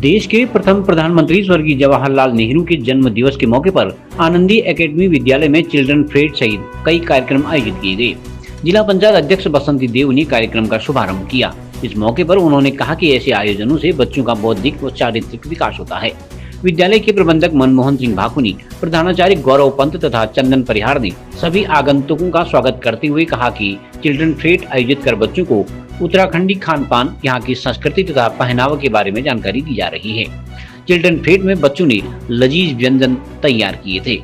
देश के प्रथम प्रधानमंत्री स्वर्गीय जवाहरलाल नेहरू के जन्म दिवस के मौके पर आनंदी एकेडमी विद्यालय में चिल्ड्रन फेट सहित कई कार्यक्रम आयोजित किए गए। जिला पंचायत अध्यक्ष बसंती देव ने कार्यक्रम का शुभारंभ किया। इस मौके पर उन्होंने कहा कि ऐसे आयोजनों से बच्चों का बौद्धिक व चारित्रिक विकास होता है। विद्यालय के प्रबंधक मनमोहन सिंह भाकुनी, प्रधानाचार्य गौरव पंत तथा चंदन परिहार ने सभी आगंतुकों का स्वागत करते हुए कहा कि चिल्ड्रन फेट आयोजित कर बच्चों को उत्तराखंडी खान पान, यहाँ की संस्कृति तथा पहनावा के बारे में जानकारी दी जा रही है। चिल्ड्रन फेट में बच्चों ने लजीज व्यंजन तैयार किए थे।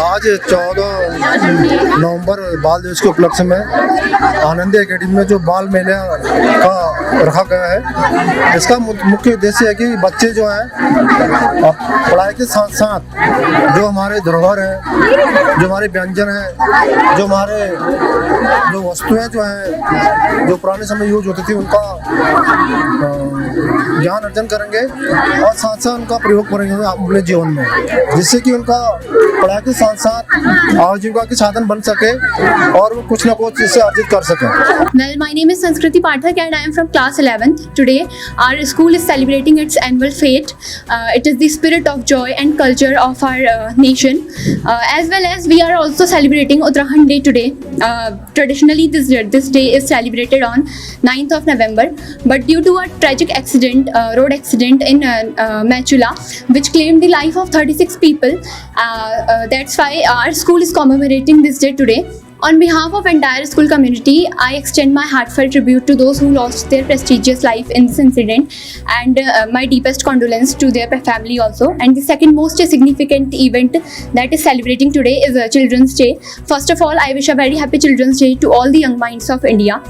आज 14 नवंबर बाल दिवस के उपलक्ष्य में आनंदी एकेडमी में जो बाल मेला का रखा गया है, इसका मुख्य उद्देश्य है कि बच्चे जो हैं पढ़ाई के साथ साथ जो हमारे धरोहर है, जो हमारे व्यंजन है, जो हमारे जो वस्तुएं जो हैं जो पुराने समय यूज होती थी उनका ज्ञान अर्जन करेंगे और साथ साथ उनका प्रयोग करेंगे अपने जीवन में, जिससे कि उनका पढ़ाई के साथ साथ आजीविका के साधन बन सके और वो कुछ ना कुछ इससे अर्जित कर सके। Well, my name is Sanskriti Pathak and I am from class 11th. Today, our school is celebrating its annual fete. It is the spirit of joy and culture of our nation. As well as we are also celebrating Uttarakhand Day today. Traditionally, this day is celebrated on 9th of November. But due to a tragic accident, road accident in Machula, which claimed the life of 36 people, that's why our school is commemorating this day today. On behalf of entire school community, I extend my heartfelt tribute to those who lost their prestigious life in this incident, and my deepest condolence to their family also. And the second most significant event that is celebrating today is Children's Day. First of all, I wish a very happy Children's Day to all the young minds of India.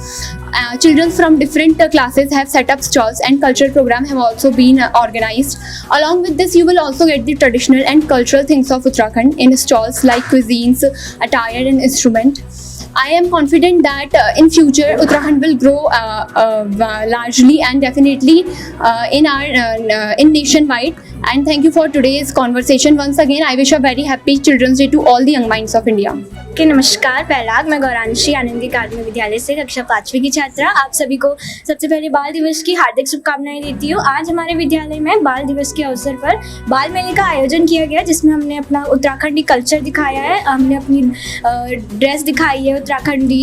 Children from different classes have set up stalls and cultural programs have also been organized. Along with this, you will also get the traditional and cultural things of Uttarakhand in stalls like cuisines, attire and instrument. I am confident that in future Uttarakhand will grow largely and definitely in nationwide. And thank you for today's conversation. Once again, I wish a very happy Children's Day to all the young minds of India. कि नमस्कार पहलाग, मैं गौरांशी आनंदी अकादमी विद्यालय से कक्षा 5वीं की छात्रा आप सभी को सबसे पहले बाल दिवस की हार्दिक शुभकामनाएं देती हूँ। आज हमारे विद्यालय में बाल दिवस के अवसर पर बाल मेले का आयोजन किया गया, जिसमें हमने अपना उत्तराखंडी कल्चर दिखाया है, हमने अपनी ड्रेस दिखाई है उत्तराखंडी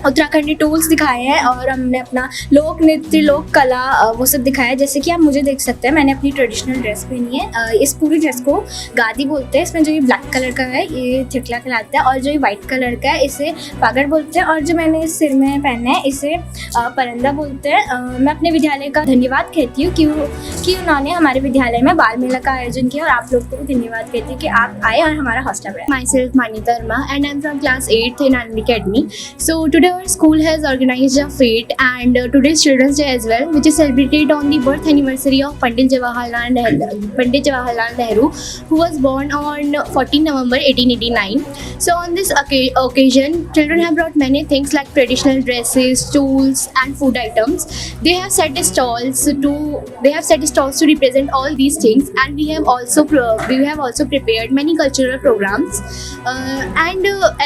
उत्तराखंडी टूल्स दिखाए हैं और हमने अपना लोक नृत्य, लोक कला वो सब दिखाया है। जैसे कि आप मुझे देख सकते हैं, मैंने अपनी ट्रेडिशनल ड्रेस पहनी है। इस पूरी ड्रेस को गादी बोलते हैं। इसमें जो ये ब्लैक कलर का है ये थिकला कहलाता है, और जो ये वाइट कलर का है इसे पागड़ बोलते हैं, और जो मैंने इस सिर में पहना है इसे परंदा बोलते हैं। मैं अपने विद्यालय का धन्यवाद कहती हूँ कि उन्होंने हमारे विद्यालय में बाल मेला का आयोजन किया, और आप लोग को भी धन्यवाद कहती हूँ कि आप आए और हमारा हौसला बढ़ाया। Myself Manita Arma and I'm from class 8th in Anand Academy. So today our school has organized a fete and today's Children's Day as well, which is celebrated on the birth anniversary of Pandit Jawaharlal Nehru, who was born on 14 November 1889. So on this occasion, children have brought many things like traditional dresses, tools and food items. They have set stalls to represent all these things, and we have also prepared many cultural programs.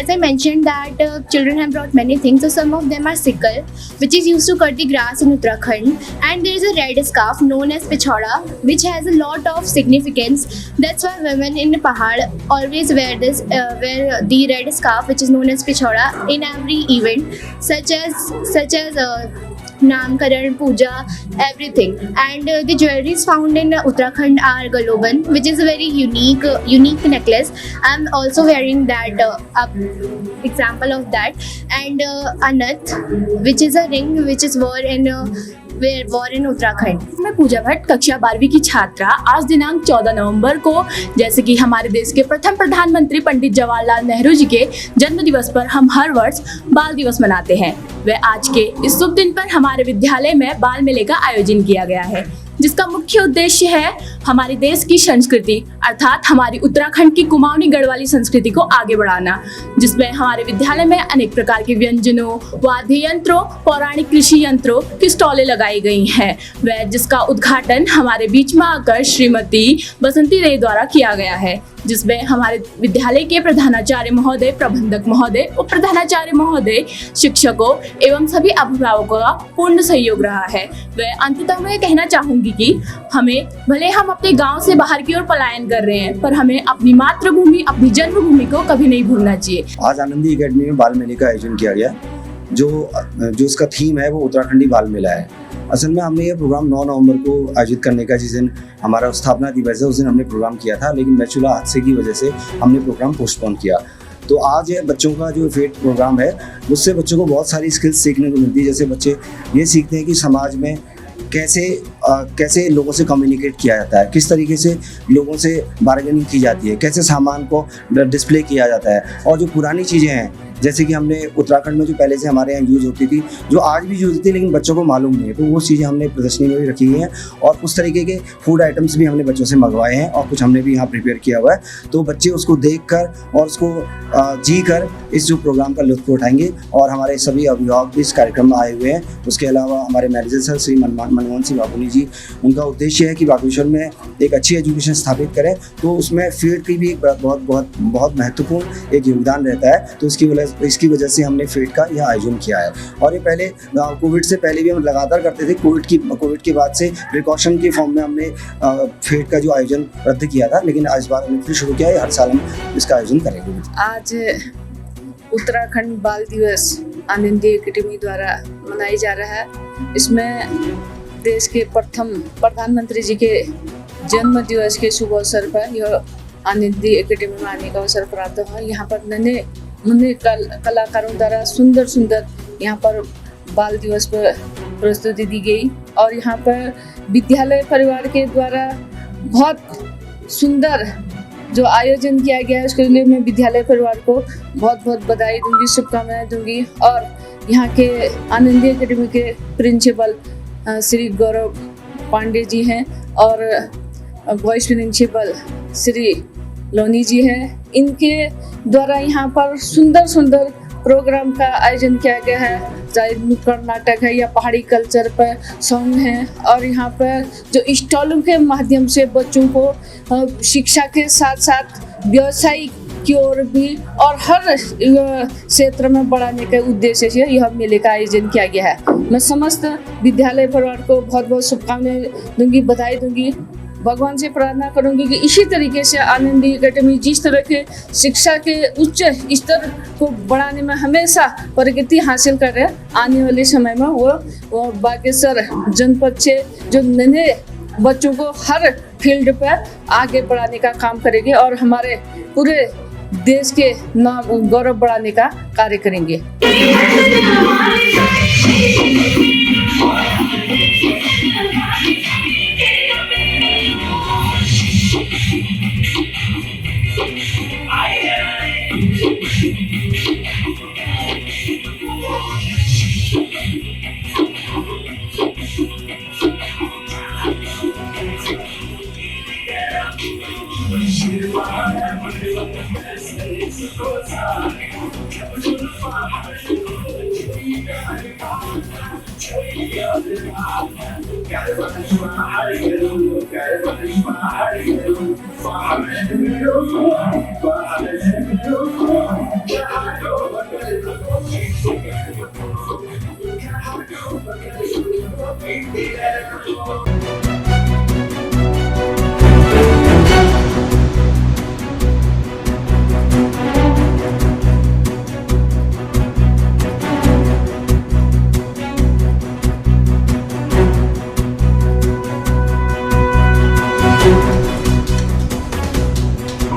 As I mentioned that children have brought many things. So some of them are sickle, which is used to cut the grass in Uttarakhand, and there is a red scarf known as pichauda, which has a lot of significance. That's why women in Pahad always wear the red scarf, which is known as pichauda, in every event, such as Namkaran, Puja, everything. And the jewelries found in Uttarakhand are Galoban, which is a very unique necklace. I'm also wearing that example of that. And Anath, which is a ring which is worn in Uttarakhand. मैं पूजा भट्ट, कक्षा 12वीं की छात्रा। आज दिनांक 14 नवंबर को, जैसे कि हमारे देश के प्रथम प्रधानमंत्री पंडित जवाहरलाल नेहरू जी के जन्म दिवस पर हम हर वर्ष बाल दिवस मनाते हैं। वह आज के इस शुभ दिन पर हमारे विद्यालय में बाल मेले का आयोजन किया गया है, जिसका मुख्य उद्देश्य है हमारे देश की संस्कृति अर्थात हमारी उत्तराखंड की कुमाऊनी गढ़वाली संस्कृति को आगे बढ़ाना, जिसमें हमारे विद्यालय में अनेक प्रकार के व्यंजनों, वाद्य यंत्रों, पौराणिक कृषि यंत्रों की स्टॉलें लगाई गई हैं। वह जिसका उद्घाटन हमारे बीच में आकर श्रीमती बसंती रे द्वारा किया गया है, जिसमें हमारे विद्यालय के प्रधानाचार्य महोदय, प्रबंधक महोदय, उप प्रधानाचार्य महोदय, शिक्षकों एवं सभी अभिभावकों का पूर्ण सहयोग रहा है। वह अंततः मैं कहना चाहूंगी कि हमें भले हम अपने गांव से बाहर की ओर पलायन कर रहे हैं, पर हमें अपनी मातृभूमि, अपनी जन्मभूमि को कभी नहीं भूलना चाहिए। आज आनंदी एकेडमी में बाल मेले का आयोजन किया गया, जो इसका थीम है वो उत्तराखंडी बाल मेला है। असल में हमने ये प्रोग्राम 9 नवंबर को आयोजित करने का, जिस दिन हमारा स्थापना दिवस है उस दिन हमने प्रोग्राम किया था, लेकिन नेचुरल हादसे की वजह से हमने प्रोग्राम पोस्टपोन किया। तो आज बच्चों का जो फेट प्रोग्राम है उससे बच्चों को बहुत सारी स्किल्स सीखने को मिलती है। जैसे बच्चे ये सीखते हैं कि समाज में कैसे लोगों से कम्युनिकेट किया जाता है, किस तरीके से लोगों से बार्गेनिंग की जाती है, कैसे सामान को डिस्प्ले किया जाता है, और जो पुरानी चीज़ें हैं जैसे कि हमने उत्तराखंड में जो पहले से हमारे यहाँ यूज़ होती थी, जो आज भी यूज़ होती है लेकिन बच्चों को मालूम नहीं है, तो वो चीज़ें हमने प्रदर्शनी में भी रखी हुई हैं। और उस तरीके के फूड आइटम्स भी हमने बच्चों से मंगवाए हैं और कुछ हमने भी यहाँ प्रिपेयर किया हुआ है। तो बच्चे उसको देखकर और उसको जी कर इस जो प्रोग्राम का लुत्फ उठाएंगे। और हमारे सभी अभिभावक भी इस कार्यक्रम में आए हुए हैं। उसके अलावा हमारे मैनेजर सर श्री मनमोहन सिंह बाबूनी जी, उनका उद्देश्य है कि बागेश्वर में एक अच्छी एजुकेशन स्थापित करें, तो उसमें फेट की भी एक बहुत महत्वपूर्ण एक योगदान रहता है। तो इसकी वजह से हमने फेट का यह आयोजन किया है। और ये पहले कोविड से पहले भी हम लगातार करते थे, कोविड के बाद से प्रिकॉशन के फॉर्म में हमने फेट का जो आयोजन रद्द किया था, लेकिन इस बार हमने फिर शुरू किया है। हर साल हम इसका आयोजन करेंगे। आज उत्तराखंड बाल दिवस आनंदी एकेडमी द्वारा मनाया जा रहा है। इसमें देश के प्रथम प्रधानमंत्री जी के जन्म दिवस के शुभ अवसर पर यह आनंदी एकेडमी में आने का अवसर प्राप्त हुआ। यहाँ पर नन्हे कलाकारों द्वारा सुंदर यहाँ पर बाल दिवस पर प्रस्तुति दी गई, और यहाँ पर विद्यालय परिवार के द्वारा बहुत सुंदर जो आयोजन किया गया है, उसके लिए मैं विद्यालय परिवार को बहुत बधाई दूंगी, शुभकामनाएं दूंगी। और यहाँ के आनंदी एकेडमी के प्रिंसिपल श्री गौरव पांडे जी हैं और वाइस प्रिंसिपल श्री लोनी जी हैं। इनके द्वारा यहाँ पर सुंदर प्रोग्राम का आयोजन किया गया है, चाहे नुक्कड़ नाटक है या पहाड़ी कल्चर पर सॉन्ग है। और यहाँ पर जो स्टॉलों के माध्यम से बच्चों को शिक्षा के साथ साथ व्यवसाय की ओर भी और हर क्षेत्र में बढ़ाने के उद्देश्य से यह मेले का आयोजन किया गया है। मैं समस्त विद्यालय परिवार को बहुत शुभकामनाएं दूंगी, बधाई दूंगी। भगवान से प्रार्थना करूंगी कि इसी तरीके से आनंदी एकेडमी जिस तरह के शिक्षा के उच्च स्तर को बढ़ाने में हमेशा प्रगति हासिल कर रहे हैं, आने वाले समय में वो बागेश्वर जनपद से जो नए बच्चों को हर फील्ड पर आगे बढ़ाने का काम करेगी और हमारे पूरे देश के नाम गौरव बढ़ाने का कार्य करेंगे।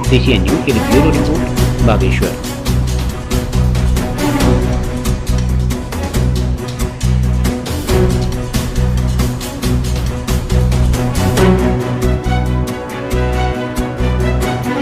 DCN न्यूज के लिए ब्यूरो रिपोर्ट बागेश्वर।